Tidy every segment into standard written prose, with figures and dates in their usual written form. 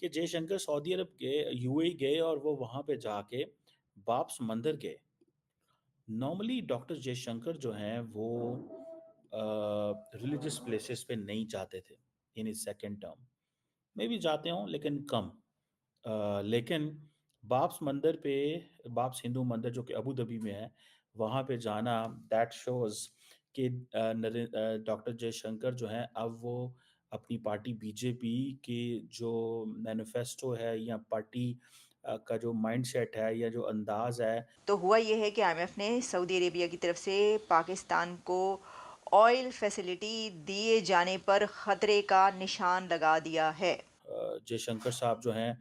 कि जयशंकर सऊदी अरब गए, यूएई गए और वो वहाँ पे जाके बाब्स मंदिर गए। नॉर्मली डॉक्टर जयशंकर जो हैं वो रिलीजियस प्लेसेस पे नहीं जाते थे in his second term. May be जाते हों लेकिन कम। लेकिन बाब्स मंदिर पे, बाब्स हिंदू मंदिर जो कि अबू धाबी में है, वहाँ पे जाना दैट शोज़ कि डॉक्टर जयशंकर जो हैं अब वो अपनी पार्टी बीजेपी की जो मैनिफेस्टो है या पार्टी का जो माइंडसेट है या जो अंदाज़ है। तो हुआ ये है कि आईएमएफ ने सऊदी अरेबिया की तरफ से पाकिस्तान को ऑयल फैसिलिटी दिए जाने पर ख़तरे का निशान लगा दिया है। जयशंकर साहब जो हैं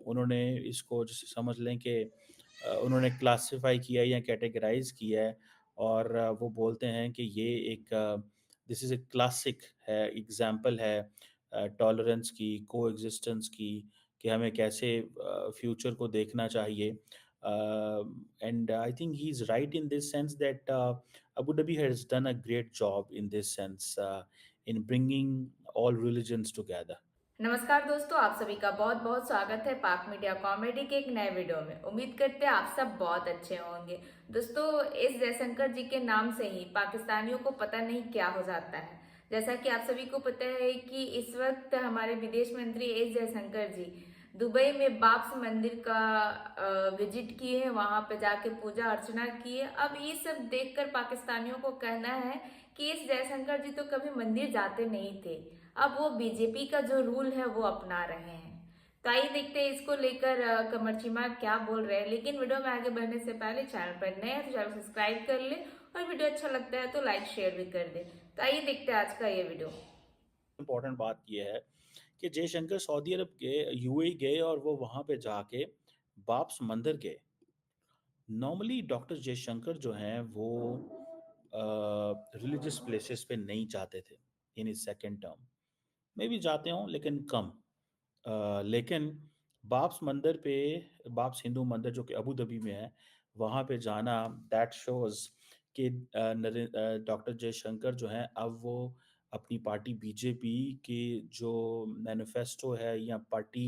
उन्होंने इसको जैसे समझ लें कि उन्होंने क्लासिफ़ाई किया है या कैटेगराइज़ किया है और वो बोलते हैं कि ये एक दिस इज़ अ क्लासिक है, एग्ज़ाम्पल है टॉलरेंस की, कोएग्जिस्टेंस की, कि हमें कैसे फ्यूचर को देखना चाहिए। And I think he is right in this sense that Abu Dhabi has done a great job in this sense in bringing all religions together. नमस्कार दोस्तों, आप सभी का बहुत बहुत स्वागत है पाक मीडिया कॉमेडी के एक नए वीडियो में। उम्मीद करते हैं आप सब बहुत अच्छे होंगे। दोस्तों, एस जयशंकर जी के नाम से ही पाकिस्तानियों को पता नहीं क्या हो जाता है। जैसा कि आप सभी को पता है कि इस वक्त हमारे विदेश मंत्री एस जयशंकर जी दुबई में बाब्स मंदिर का विजिट किए हैं, वहां पे जाके पूजा अर्चना की है। अब ये सब देखकर पाकिस्तानियों को कहना है कि एस जयशंकर जी तो कभी मंदिर जाते नहीं थे, अब वो बीजेपी का जो रूल है वो अपना रहे हैं। तो आइए देखते हैं इसको लेकर कमर चीमा क्या बोल रहे हैं। लेकिन वीडियो में आगे बढ़ने से पहले चैनल पर नए हैं तो चैनल सब्सक्राइब कर ले और वीडियो अच्छा लगता है तो लाइक शेयर भी कर दे। तो आइए देखते हैं आज का ये वीडियो। इम्पोर्टेंट बात यह है कि जयशंकर सऊदी अरब गए, यूएई गए और वो वहाँ पे जाके बाब्स मंदिर गए। नॉर्मली डॉक्टर जयशंकर जो हैं वो रिलीजियस प्लेसेस पे नहीं जाते थे in his second term. May be जाते हों लेकिन कम। लेकिन बाब्स मंदिर पे, बाब्स हिंदू मंदिर जो कि अबू धाबी में है, वहाँ पे जाना दैट शोज़ कि डॉक्टर जयशंकर जो हैं अब वो अपनी पार्टी बीजेपी की जो मैनिफेस्टो है या पार्टी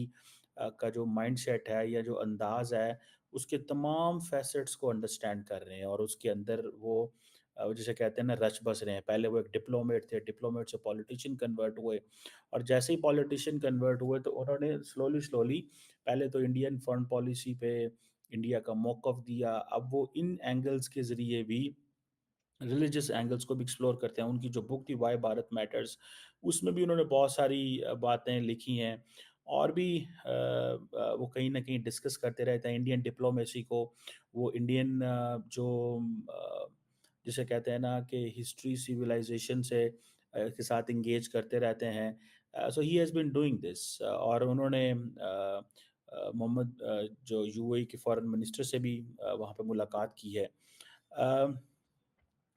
का जो माइंडसेट है या जो अंदाज़ है, उसके तमाम फ़ैसेट्स को अंडरस्टैंड कर रहे हैं और उसके अंदर वो जिसे कहते हैं ना रच बस रहे हैं। पहले वो एक डिप्लोमेट थे, डिप्लोमेट से पॉलिटिशियन कन्वर्ट हुए और जैसे ही पॉलिटिशियन कन्वर्ट हुए तो उन्होंने स्लोली पहले तो इंडियन फॉरेन पॉलिसी पे इंडिया का मौक़िफ़ दिया। अब वो इन एंगल्स के ज़रिए भी रिलीजियस एंगल्स को भी एक्सप्लोर करते हैं। उनकी जो बुक थी व्हाई भारत मैटर्स, उसमें भी उन्होंने बहुत सारी बातें लिखी हैं और भी वो कहीं न कहीं डिस्कस करते रहते हैं इंडियन डिप्लोमेसी को। वो इंडियन जो जिसे कहते हैं ना कि हिस्ट्री सिविलाइज़ेशन से के साथ एंगेज करते रहते हैं। So he has been doing this और उन्होंने मोहम्मद जो यूएई के फॉरेन मिनिस्टर से भी वहाँ पे मुलाकात की है। अ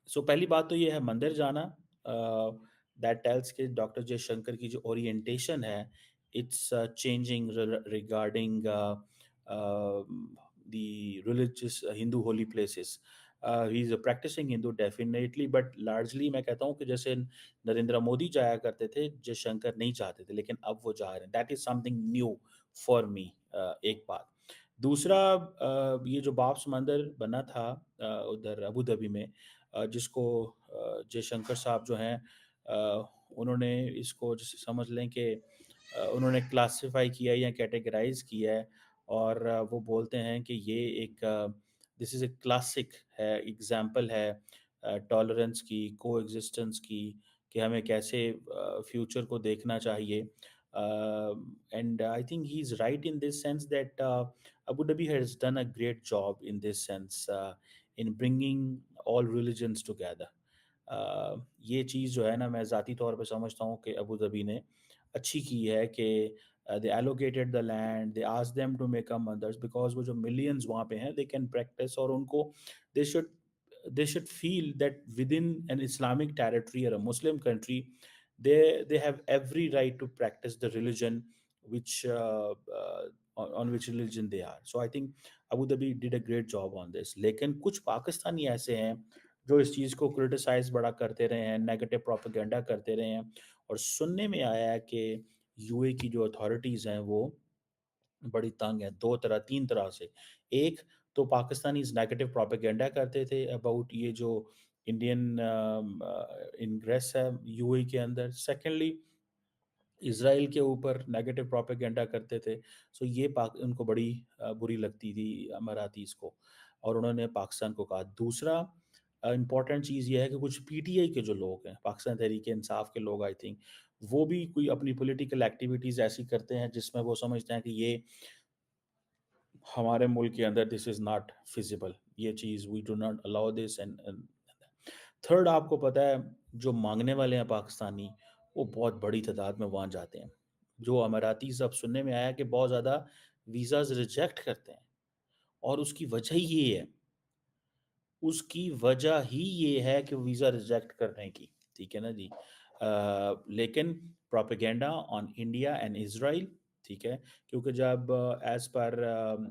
सो पहली बात तो ये है मंदिर जाना दैट टेल्स कि डॉक्टर जयशंकर की जो ओरिएंटेशन है it's changing regarding the religious Hindu holy places. He is a practising Hindu definitely but largely मैं कहता हूँ कि जैसे नरेंद्र मोदी जाया करते थे जयशंकर नहीं चाहते थे लेकिन अब वो जा रहे हैं that is something new for me. एक बात। दूसरा ये जो बाब्स मंदिर बना था उधर अबू धाबी में जिसको जयशंकर साहब जो हैं उन्होंने इसको जैसे समझ लें कि उन्होंने क्लासिफ़ाई किया है या कैटेगराइज़ किया है और वो बोलते हैं कि ये एक दिस इज़ अ क्लासिक है, एग्ज़ाम्पल है टॉलरेंस की, कोएग्जिस्टेंस की, कि हमें कैसे फ्यूचर को देखना चाहिए। And I think he is right in this sense that Abu Dhabi has done a great job in this sense in bringing all religions together. ये चीज़ जो है ना मैं ज़ाती तौर पे समझता हूँ कि अबू धाबी ने अच्छी की है कि they allocated the land, they asked them to become mothers because वो जो मिलियंस वहाँ पे हैं दे कैन प्रैक्टिस और उनको they should they should feel that within an Islamic territory or a Muslim country, they have every right to practice the religion which on which religion they are. So I think Abu Dhabi did a great job on this. लेकिन कुछ पाकिस्तानी ऐसे हैं जो इस चीज़ को criticise बड़ा करते रहे हैं, नेगेटिव प्रोपेगेंडा करते रहे हैं और सुनने में आया है कि यूएई की जो अथॉरिटीज़ हैं वो बड़ी तंग है 2 तरह 3 तरह से। एक तो पाकिस्तानीज़ नेगेटिव प्रोपेगेंडा करते थे अबाउट ये जो इंडियन इन्ग्रेस है यूएई के अंदर। सेकेंडली इज़राइल के ऊपर नेगेटिव प्रोपेगेंडा करते थे। सो ये पाक उनको बड़ी बुरी लगती थी अमारातीज़ को और उन्होंने पाकिस्तान को कहा। दूसरा इम्पोर्टेंट चीज़ ये है कि कुछ पीटीआई के जो लोग हैं, पाकिस्तान तहरीक-ए-इंसाफ के लोग आई थिंक, वो भी कोई अपनी पॉलिटिकल एक्टिविटीज़ ऐसी करते हैं जिसमें वो समझते हैं कि ये हमारे मुल्क के अंदर दिस इज़ नॉट फिज़िबल, ये चीज़ we do not allow this and third आपको पता है जो माँगने वाले हैं पाकिस्तानी, वो बहुत बड़ी तादाद में वहाँ जाते हैं। जो अमारातीज़ अब सुनने में आया कि बहुत ज़्यादा वीज़ाज़ रिजेक्ट करते हैं और उसकी वजह ही ये है। उसकी वजह ही ये है कि वीज़ा रिजेक्ट करने की, ठीक है ना जी? लेकिन propaganda on India and Israel, ठीक है? क्योंकि जब एज़ पर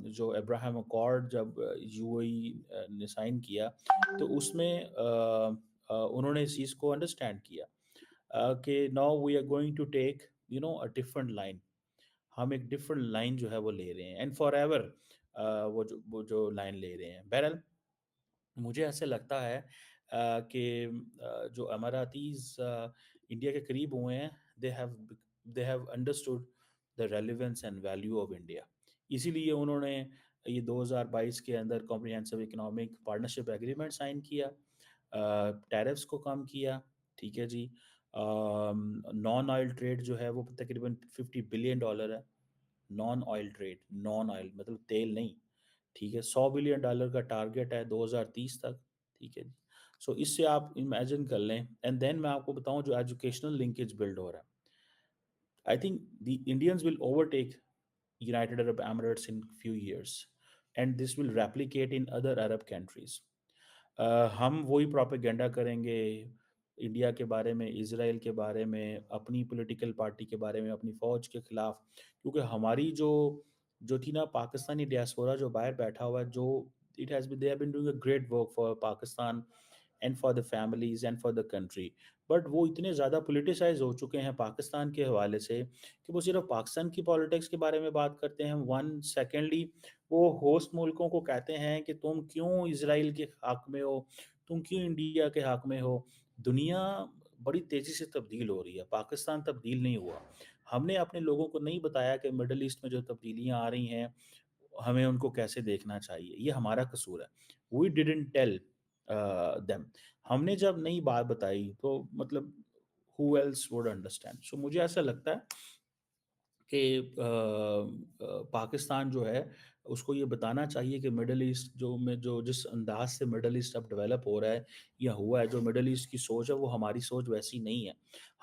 जो अब्राहम अकॉर्ड जब यूएई ने साइन किया, तो उसमें उन्होंने इस चीज़ को अंडरस्टैंड किया कि now we are going to take a different line. हम एक डिफरेंट लाइन जो है वो ले रहे हैं एंड फॉरएवर वो जो लाइन ले रहे हैं। बहरहाल मुझे ऐसे लगता है कि जो अमारातीज़ इंडिया के करीब हुए हैं, they have understood the relevance and value of India. इसीलिए उन्होंने ये 2022 के अंदर comprehensive economic partnership agreement sign किया, टैरिफ्स को कम किया, ठीक है जी। नॉन ऑयल ट्रेड जो है वो तकरीबन $50 बिलियन है। Non oil trade, non oil मतलब तेल नहीं। ठीक है, $100 बिलियन का टारगेट है 2030 तक, ठीक है। सो इससे आप इमेजिन कर लें एंड देन मैं आपको बताऊं जो एजुकेशनल लिंकेज बिल्ड हो रहा है। I think the Indians will overtake United Arab Emirates in few years and this will replicate in other Arab countries. हम वही प्रोपेगेंडा करेंगे इंडिया के बारे में, इसराइल के बारे में, अपनी पॉलिटिकल पार्टी के बारे में, अपनी फ़ौज के ख़िलाफ़, क्योंकि हमारी जो जो थी ना पाकिस्तानी डियास्पोरा जो बाहर बैठा हुआ है, जो it has been they have been doing a great work for Pakistan and for the families and for the country. But वो इतने ज़्यादा पॉलिटिसाइज़ हो चुके हैं पाकिस्तान के हवाले से कि वो सिर्फ़ पाकिस्तान की पॉलिटिक्स के बारे में बात करते हैं। वन सेकेंडली वो होस्ट मुल्कों को कहते हैं कि तुम क्यों इज़राइल के हक़ में हो, तुम क्यों इंडिया के हक़ में हो। दुनिया बड़ी तेज़ी से तब्दील हो रही है, पाकिस्तान तब्दील नहीं हुआ। हमने अपने लोगों को नहीं बताया कि मिडल ईस्ट में जो तब्दीलियाँ आ रही हैं, हमें उनको कैसे देखना चाहिए, ये हमारा कसूर है। We didn't tell them. हमने जब नई बात बताई तो मतलब who else would understand. So मुझे ऐसा लगता है कि पाकिस्तान जो है उसको ये बताना चाहिए कि मिडल ईस्ट जो जिस अंदाज से मिडल ईस्ट अब डेवलप हो रहा है या हुआ है, जो मिडल ईस्ट की सोच है वो हमारी सोच वैसी नहीं है।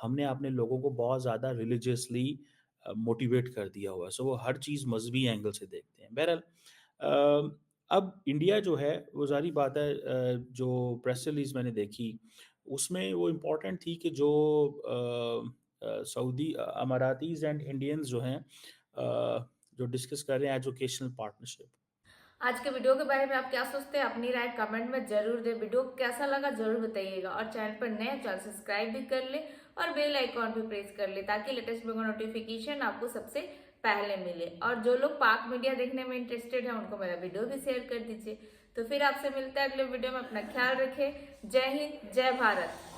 हमने अपने लोगों को बहुत ज़्यादा रिलीजियसली मोटिवेट कर दिया हुआ है, सो वो हर चीज़ मजहबी एंगल से देखते हैं। बहरहाल अब इंडिया जो है वो ज़ाहिर बात है, जो प्रेस रिलीज़ मैंने देखी उसमें वो इम्पोर्टेंट थी कि जो सऊदी अमारातीज़ एंड इंडियंस जो हैं जो डिस्कस कर रहे हैं एजुकेशनल पार्टनरशिप। आज के वीडियो के बारे में आप क्या सोचते हैं? अपनी राय कमेंट में जरूर दें। वीडियो कैसा लगा जरूर बताइएगा और चैनल पर नए हैं, चैनल सब्सक्राइब भी कर ले और बेल आइकॉन भी प्रेस कर ले ताकि लेटेस्ट वीडियो नोटिफिकेशन आपको सबसे पहले मिले। और जो लोग पाक मीडिया देखने में इंटरेस्टेड है उनको मेरा वीडियो भी शेयर कर दीजिए। तो फिर आपसे मिलता है अगले वीडियो में। अपना ख्याल रखें। जय हिंद, जय भारत।